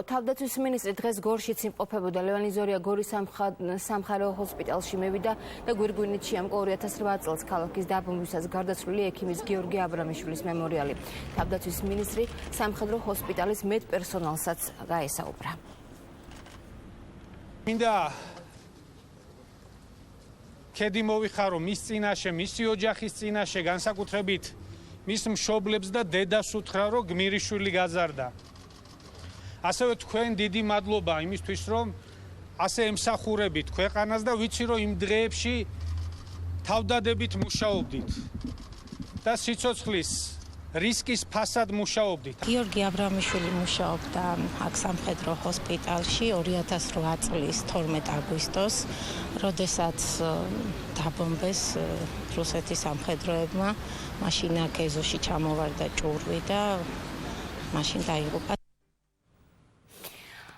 თავდაცვის მინისტრი დღეს გორშიც იმყოფებოდა. ლევანი ზორია გორის სამხარეო ჰოსპიტალში მევიდა და გვირგვინით შეამკო 2008 წელს ქალაქის დაბომბვისას გარდაცვლილი ექიმის გიორგი აბრამიშვილის მემორიალი. თავდაცვის მინისტრი სამხედრო ჰოსპიტალის მედპერსონალსაც გაესაუბრა. მინდა ქედი მოვიხარო მის წინაშე, მისი ოჯახის წინაშე, განსაკუთრებით მის მშობლებს და დედას უთხრა, რომ გმირიშვილი გაზარდა. ასევე თქვენ დიდი მადლობა იმისთვის, რომ ასე ემსახურებით ქვეყანას და ვიცი, რომ იმ დღეებში თავდადებით მუშაობდით და სიცოცხლის რისკის ფასად მუშაობდით. გიორგი აბრამიშვილი მუშაობდა აქ სამხედრო ჰოსპიტალში 2008 წლის 12 აგვისტოს, როდესაც დაბომბეს რუსეთის სამხედროებმა. მაშინ აქ ეზოში ჩამოვარდა ჭურვი და მაშინ დაიღუპა.